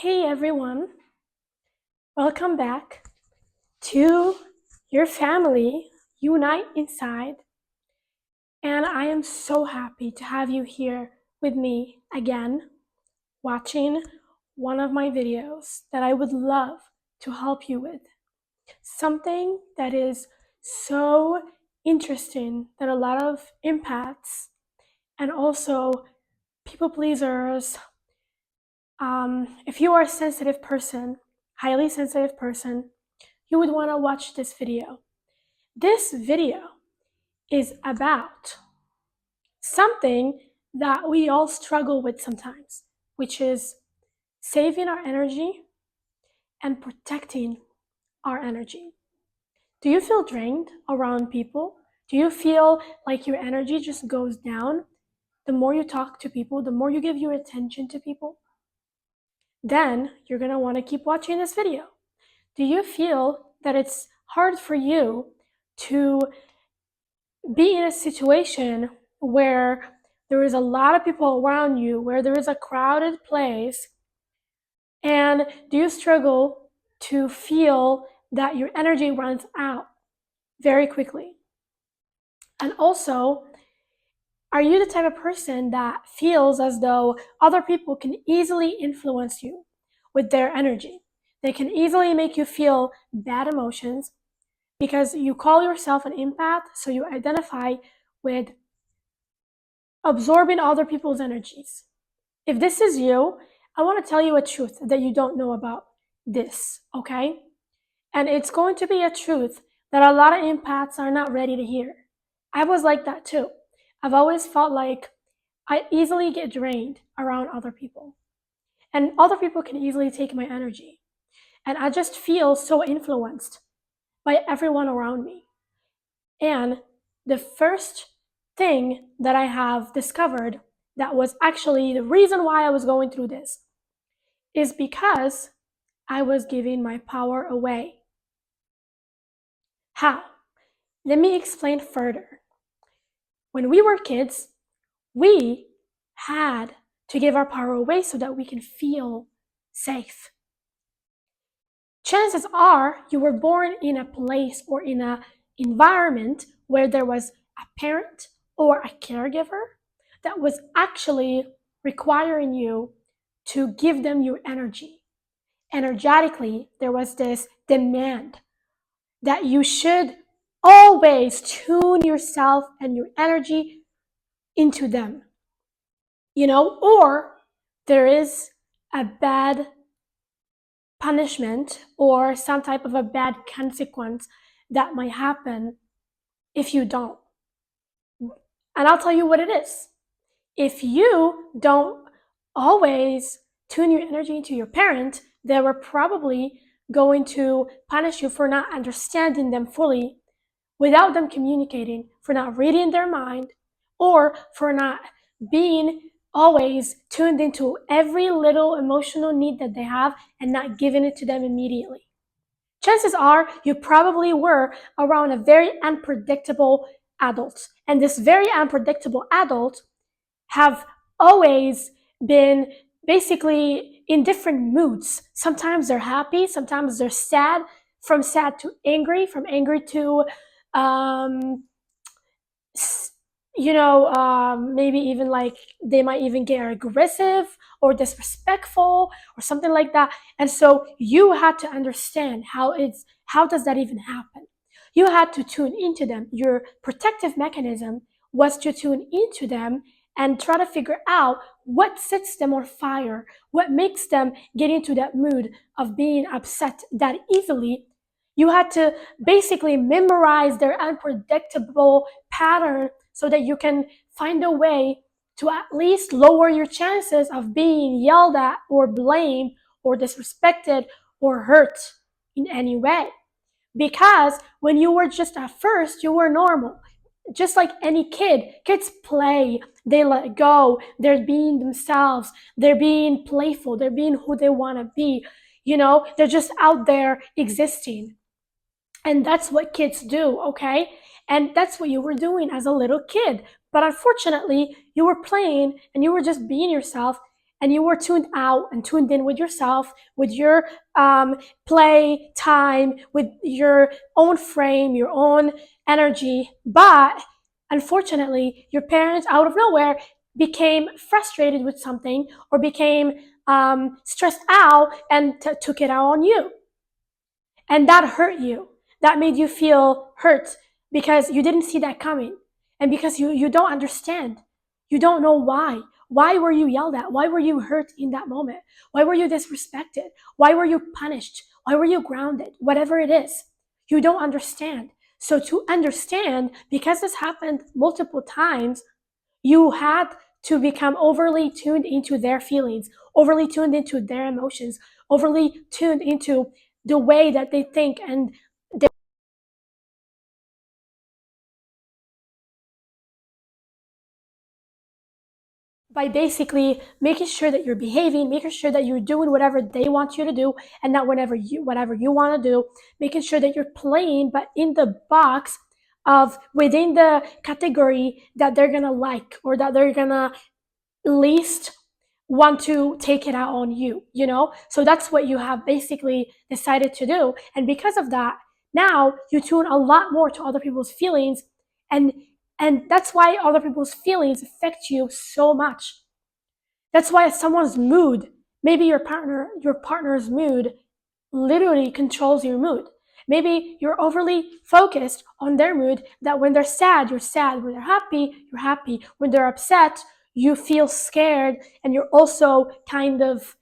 Hey everyone, welcome back to your family, Unite Inside. And I am so happy to have you here with me again, watching one of my videos that I would love to help you with. Something that is so interesting that a lot of empaths and also people pleasers, if you are a sensitive person, highly sensitive person, you would want to watch this video. This video is about something that we all struggle with sometimes, which is saving our energy and protecting our energy. Do you feel drained around people? Do you feel like your energy just goes down the more you talk to people, the more you give your attention to people? Then you're going to want to keep watching this video. Do you feel that it's hard for you to be in a situation where there is a lot of people around you, where there is a crowded place, and do you struggle to feel that your energy runs out very quickly? And also, are you the type of person that feels as though other people can easily influence you with their energy? They can easily make you feel bad emotions because you call yourself an empath, so you identify with absorbing other people's energies. If this is you, I want to tell you a truth that you don't know about this, okay? And it's going to be a truth that a lot of empaths are not ready to hear. I was like that too. I've always felt like I easily get drained around other people. And other people can easily take my energy. And I just feel so influenced by everyone around me. And the first thing that I have discovered that was actually the reason why I was going through this is because I was giving my power away. How? Let me explain further. When we were kids, we had to give our power away so that we can feel safe. Chances are you were born in a place or in an environment where there was a parent or a caregiver that was actually requiring you to give them your energy. Energetically, there was this demand that you should always tune yourself and your energy into them. Or there is a bad punishment or some type of a bad consequence that might happen if you don't. And I'll tell you what it is. If you don't always tune your energy into your parent, they were probably going to punish you for not understanding them fully without them communicating, for not reading their mind, or for not being always tuned into every little emotional need that they have and not giving it to them immediately. Chances are you probably were around a very unpredictable adult. And this very unpredictable adult have always been basically in different moods. Sometimes they're happy, sometimes they're sad, from sad to angry, from angry to um, maybe even like they might even get aggressive or disrespectful or something like that. And so you had to understand how does that even happen? You had to tune into them. Your protective mechanism was to tune into them and try to figure out what sets them on fire, what makes them get into that mood of being upset that easily. You had to basically memorize their unpredictable pattern so that you can find a way to at least lower your chances of being yelled at or blamed or disrespected or hurt in any way. Because when you were just at first, you were normal. Just like any kid, kids play, they let go, they're being themselves, they're being playful, they're being who they want to be. They're just out there existing. And that's what kids do, okay? And that's what you were doing as a little kid. But unfortunately, you were playing and you were just being yourself. and you were tuned out and tuned in with yourself, with your play time, with your own frame, your own energy. But unfortunately, your parents out of nowhere became frustrated with something or became stressed out and took it out on you. And that hurt you. That made you feel hurt because you didn't see that coming. And because you don't understand. You don't know why. Why were you yelled at? Why were you hurt in that moment? Why were you disrespected? Why were you punished? Why were you grounded? Whatever it is, you don't understand. So to understand, because this happened multiple times, you had to become overly tuned into their feelings, overly tuned into their emotions, overly tuned into the way that they think and by basically making sure that you're behaving, making sure that you're doing whatever they want you to do and not whatever you want to do, making sure that you're playing but in the box of within the category that they're gonna like or that they're gonna least want to take it out on you, you know? So that's what you have basically decided to do. And because of that, now you tune a lot more to other people's feelings and that's why other people's feelings affect you so much. That's why someone's mood, maybe your partner's mood literally controls your mood. Maybe you're overly focused on their mood that when they're sad, you're sad. When they're happy, you're happy. When they're upset, you feel scared and you're also kind of,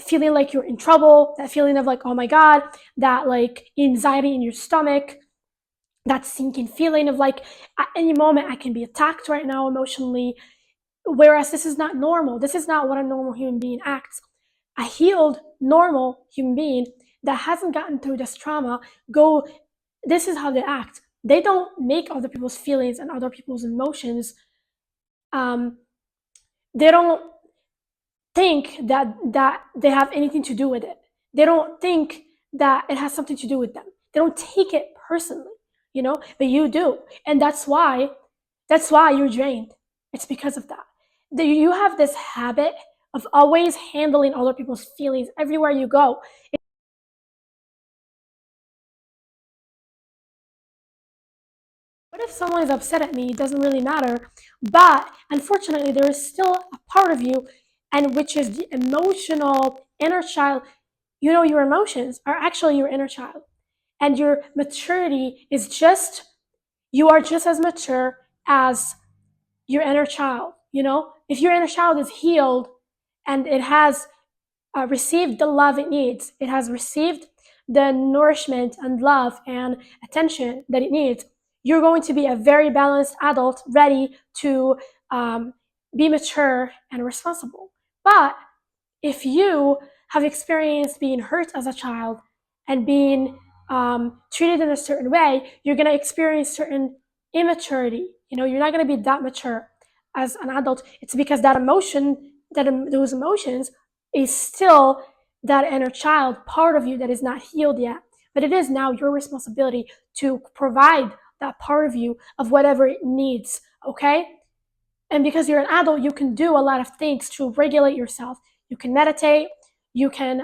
feeling like you're in trouble, that feeling of like, oh my God, that like anxiety in your stomach, that sinking feeling of like at any moment I can be attacked right now emotionally. Whereas this is not normal. This is not what a normal human being acts. A healed, normal human being that hasn't gotten through this trauma, this is how they act. They don't make other people's feelings and other people's emotions, um, they don't think that they have anything to do with it. They don't think that it has something to do with them. They don't take it personally, but you do. And that's why you're drained. It's because of that. You have this habit of always handling other people's feelings everywhere you go. What if someone is upset at me? It doesn't really matter. But unfortunately, there is still a part of you, and which is the emotional inner child. Your emotions are actually your inner child. And your maturity is you are just as mature as your inner child. If your inner child is healed and it has received the love it needs, it has received the nourishment and love and attention that it needs, you're going to be a very balanced adult ready to um, be mature and responsible. But if you have experienced being hurt as a child and being treated in a certain way, you're going to experience certain immaturity. You're not going to be that mature as an adult. It's because those emotions is still that inner child part of you that is not healed yet. But it is now your responsibility to provide that part of you of whatever it needs, okay? And because you're an adult, you can do a lot of things to regulate yourself. You can meditate, you can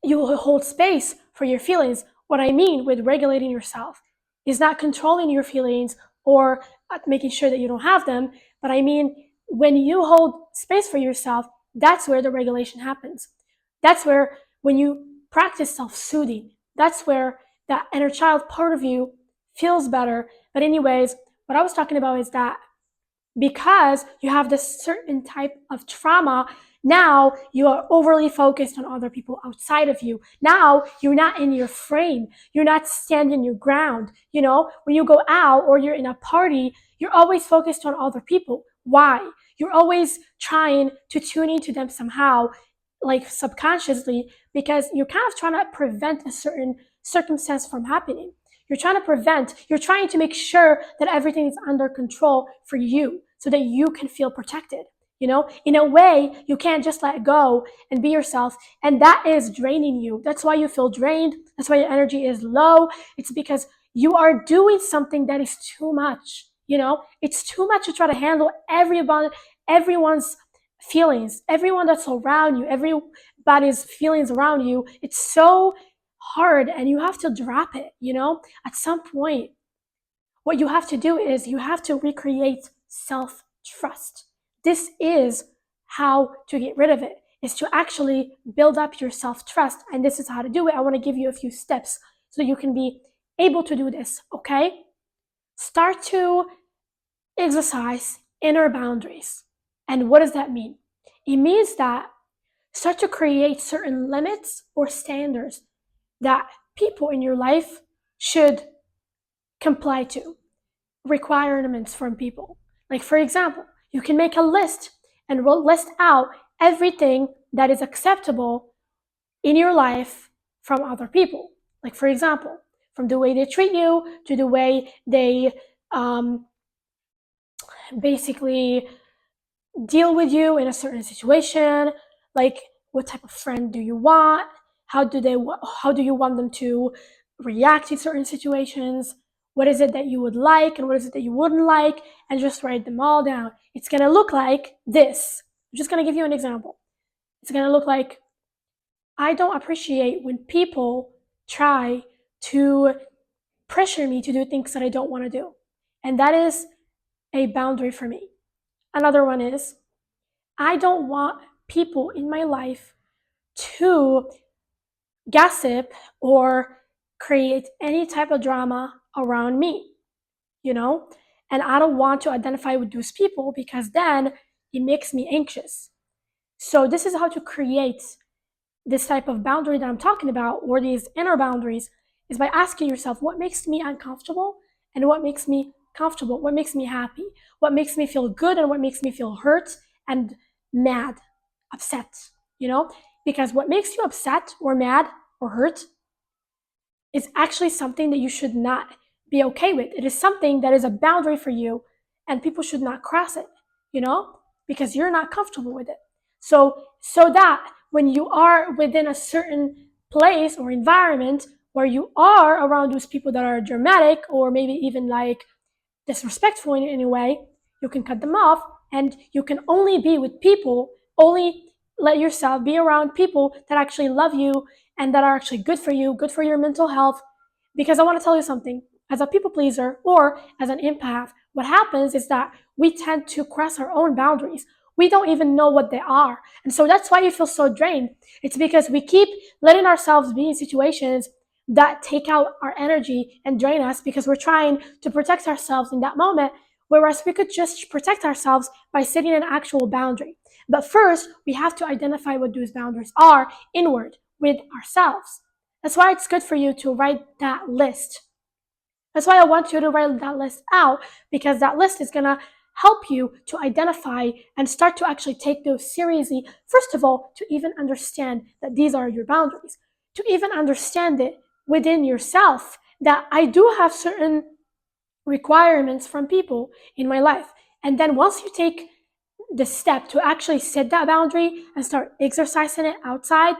you will hold space for your feelings. What I mean with regulating yourself is not controlling your feelings or making sure that you don't have them, but I mean when you hold space for yourself, that's where the regulation happens. That's where when you practice self-soothing, that's where that inner child part of you feels better. But anyways, what I was talking about is that because you have this certain type of trauma, now you are overly focused on other people outside of you. Now you're not in your frame. You're not standing your ground. When you go out or you're in a party, you're always focused on other people. Why? You're always trying to tune into them somehow, like subconsciously, because you're kind of trying to prevent a certain circumstance from happening. You're trying to make sure that everything is under control for you so that you can feel protected. In a way, you can't just let go and be yourself. And that is draining you. That's why you feel drained. That's why your energy is low. It's because you are doing something that is too much. It's too much to try to handle everyone's feelings, everyone that's around you, everybody's feelings around you. It's so hard and you have to drop it, at some point. What you have to do is you have to recreate self-trust. This is how to get rid of it, is to actually build up your self-trust. And this is how to do it. I want to give you a few steps so you can be able to do this, okay? Start to exercise inner boundaries. And what does that mean? It means that start to create certain limits or standards that people in your life should comply to, requirements from people. Like, for example, you can make a list and list out everything that is acceptable in your life from other people. Like, for example, from the way they treat you to the way they basically deal with you in a certain situation. Like, what type of friend do you want? How do you want them to react to certain situations? What is it that you would like and what is it that you wouldn't like? And just write them all down. It's going to look like this. I'm just going to give you an example. It's going to look like, I don't appreciate when people try to pressure me to do things that I don't want to do. And that is a boundary for me. Another one is, I don't want people in my life to gossip or create any type of drama around me, And I don't want to identify with those people because then it makes me anxious. So this is how to create this type of boundary that I'm talking about, or these inner boundaries, is by asking yourself, what makes me uncomfortable and what makes me comfortable, what makes me happy, what makes me feel good and what makes me feel hurt and mad, upset, Because what makes you upset or mad or hurt is actually something that you should not be okay with. It is something that is a boundary for you and people should not cross it, because you're not comfortable with it. So that when you are within a certain place or environment where you are around those people that are dramatic or maybe even like disrespectful in any way, you can cut them off and you can only be with people, only let yourself be around people that actually love you and that are actually good for you, good for your mental health. Because I want to tell you something, as a people pleaser or as an empath, what happens is that we tend to cross our own boundaries. We don't even know what they are. And so that's why you feel so drained. It's because we keep letting ourselves be in situations that take out our energy and drain us because we're trying to protect ourselves in that moment, whereas we could just protect ourselves by setting an actual boundary. But first, we have to identify what those boundaries are inward with ourselves. That's why it's good for you to write that list. That's why I want you to write that list out, because that list is going to help you to identify and start to actually take those seriously. First of all, to even understand that these are your boundaries, to even understand it within yourself, that I do have certain requirements from people in my life. And then once you take the step to actually set that boundary and start exercising it outside,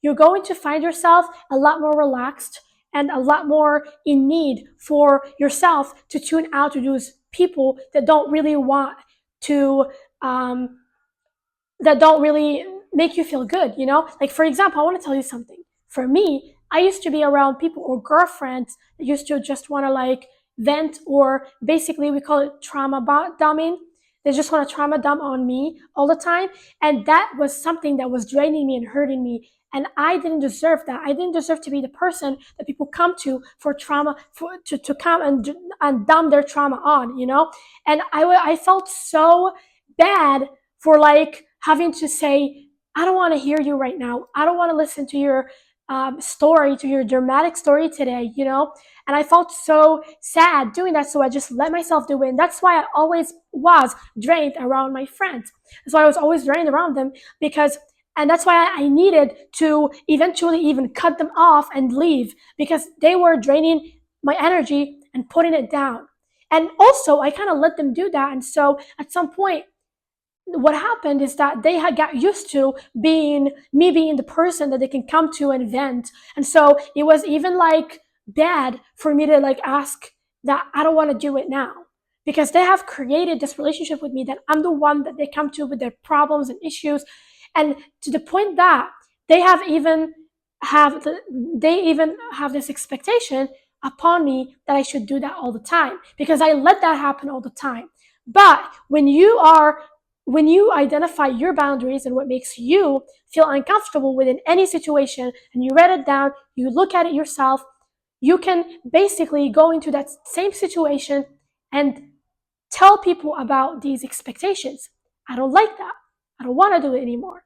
you're going to find yourself a lot more relaxed and a lot more in need for yourself to tune out to those people that don't really want to, that don't really make you feel good, Like, for example, I want to tell you something. For me, I used to be around people or girlfriends that used to just want to like vent, or basically we call it trauma dumping. They just want to trauma dump on me all the time. And that was something that was draining me and hurting me. And I didn't deserve that. I didn't deserve to be the person that people come to for trauma, to come and dump their trauma on, And I felt so bad for like having to say, I don't want to hear you right now. I don't want to listen to your story, to your dramatic story today, And I felt so sad doing that, so I just let myself do it. And that's why I always was drained around my friends. That's why I was always drained around them, and that's why I needed to eventually even cut them off and leave, because they were draining my energy and putting it down. And also, I kind of let them do that. And so at some point, what happened is that they had got used to being the person that they can come to and vent. And so it was even like bad for me to like ask that I don't want to do it now. because they have created this relationship with me that I'm the one that they come to with their problems and issues. And to the point that they have even they even have this expectation upon me that I should do that all the time, because I let that happen all the time. But when you identify your boundaries and what makes you feel uncomfortable within any situation, and you write it down, you look at it yourself, you can basically go into that same situation and tell people about these expectations. I don't like that. I don't want to do it anymore.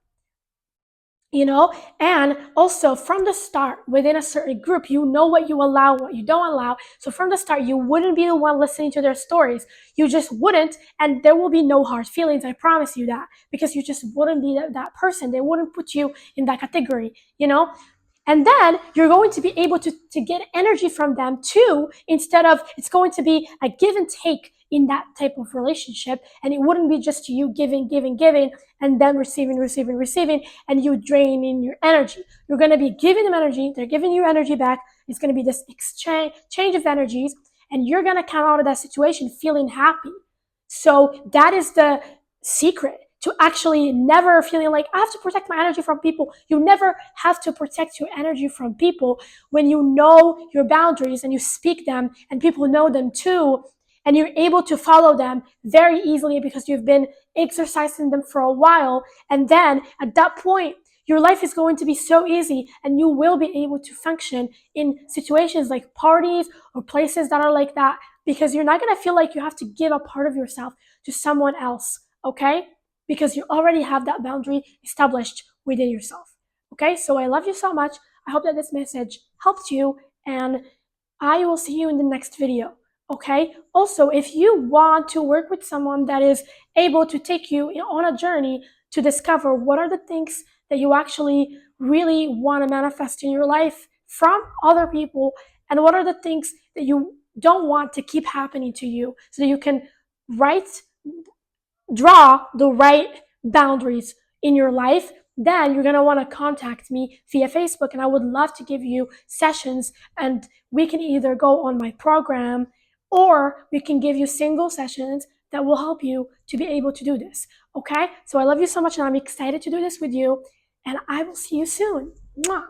You know, and also from the start, within a certain group, you know what you allow, what you don't allow. So from the start, you wouldn't be the one listening to their stories. You just wouldn't, and there will be no hard feelings, I promise you that, because you just wouldn't be that person. They wouldn't put you in that category, you know. And then you're going to be able to get energy from them too, instead of, it's going to be a give and take in that type of relationship. And it wouldn't be just you giving, giving, giving, and then receiving, receiving, receiving, and you draining your energy. You're going to be giving them energy, they're giving you energy back. It's going to be this exchange of energies, and you're going to come out of that situation feeling happy. So that is the secret to actually never feeling like I have to protect my energy from people. You never have to protect your energy from people when you know your boundaries and you speak them and people know them too, and you're able to follow them very easily because you've been exercising them for a while. And then at that point, your life is going to be so easy, and you will be able to function in situations like parties or places that are like that, because you're not going to feel like you have to give a part of yourself to someone else, okay? Because you already have that boundary established within yourself. Okay, so I love you so much. I hope that this message helped you, and I will see you in the next video. Okay, also, if you want to work with someone that is able to take you on a journey to discover what are the things that you actually really want to manifest in your life from other people, and what are the things that you don't want to keep happening to you, so that you can write draw the right boundaries in your life, then you're going to want to contact me via Facebook, and I would love to give you sessions, and we can either go on my program, or we can give you single sessions that will help you to be able to do this. Okay, so I love you so much, and I'm excited to do this with you, and I will see you soon. Mwah.